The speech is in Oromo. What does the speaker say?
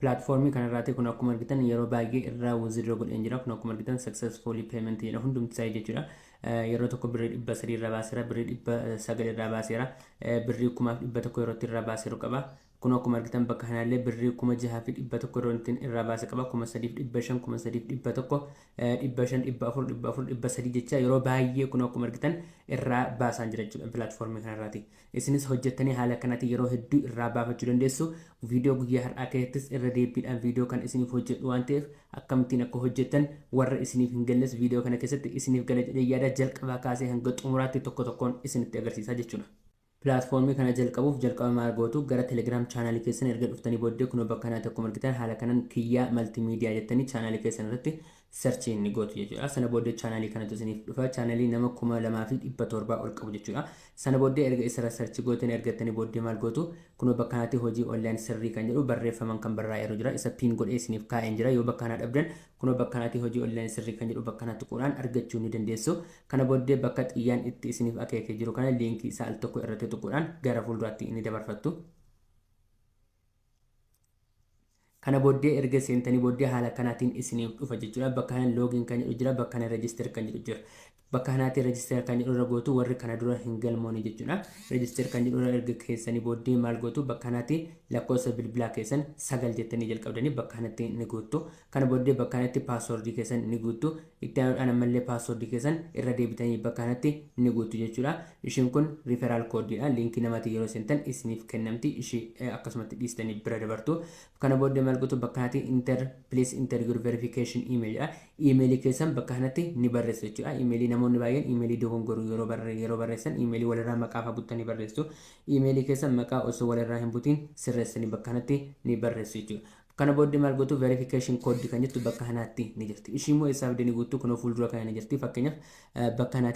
platformii kanarraati kun akkuma argitan yeroo baay'ee irraa withdraw godheen jira kun akkuma argitan successfully payment jedha hundumti isaa jechuudha yeroo tokko birrii 300 irraa baaseera birrii 900 irraa baaseera birrii 1100 yeroo irraa baaseeru qaba kun akkuma argitan bakka kanallee birrii 6100 yeroo irraa baase qaba 3500 5100 500 jecha yeroo baay'ee kun akkuma argitan irraa baasan jira jechuudha platformii kanarraati isinis hojjettanii haala kanatti yeroo hedduu irraa baafachuu dandeessu viidiyoo guyyaa har'aa keessattis irra deebiidhaan viidiyoo kan isiniif hojjedhu waan ta'eef akkamittiin akka hojjettan warra isiniif hin galles viidiyoo kana keessatti isiniif gala jedhee yaada jalqabaa kaasee hanga xumuraatti tokko tokkoon isinitti agarsiisaa jechuudha. Platformii kana jalqaba maal gootu gara Telegram channel keessan erga dhuftanii booddee kun bakka kanatti akkuma argitan haala kanaan kiyyaa multimedia jettanii channel keessan irratti search inni gootu jechuudha. Sana booddee channel kanatu isiniif dhufa channel nama 2700 ol qabu jechuudha. Sana booddee erga isara search gootan ergattanii booddee maal gootu kun bakka kanatti hojii online sirrii kan jedhu barreeffaman kan barraa'eeru jira isa pin godhee isiniif kaa'een jira yoo bakka kana dhabdan kun bakka kanatti hojii online sirrii kan jedhu bakka kanatti quraan argachuu ni dandeessu. Kana booddee bakka xiyyaan itti isiniif akeekee jiru kana linkii isaa al tokko irratti tuquudhaan gara fuulduraatti inni dabarfattu. Kana booddee erga seentanii booddee haala kanaatiin isiniif dhufa jechuudha. Bakka kana login kan jedhu jira bakka kana register kan jedhu jira. Bakka kanatti register kan jedhu irra gootu warri kana dura hin galmooni jechuudha. Register kan jedhu irra erga keessanii booddee maal gootu bakka kanatti lakkoofsa bilbilaa keessan 9 jettanii jalqabdanii bakka kanatti ni guuttu. Kana booddee bakka kanatti password keessan ni guuttu. Itti aanuudhaan ammallee password keessan irra deebitanii bakka kanatti ni guuttu jechuudha. Ishiin kun referral code dha. Linkii namatti yeroo seentan isiniif kennamti. Ishii akkasumatti dhiistanii bira dabartu. Kana booddee maal gootu bakka kanatti please enter your verification email dha. Emailii keessan bakka kanatti ni barreessu jechuudha. Emailii namoonni baay'een emailii dogongoru yeroo barreessan emailii walirraa maqaa faguttanii barreessu. Emailii keessan maqaa osoo walirraa hin butiin sirreessanii bakka kanatti ni barreessu jechuudha. Kana booddee maal gootu verification code kan jettu bakka kanatti ni jirti. Ishii immoo isaaf deni guutuu kun fuuldura kana ni jirti. Fakkeenyaaf bakka kanatti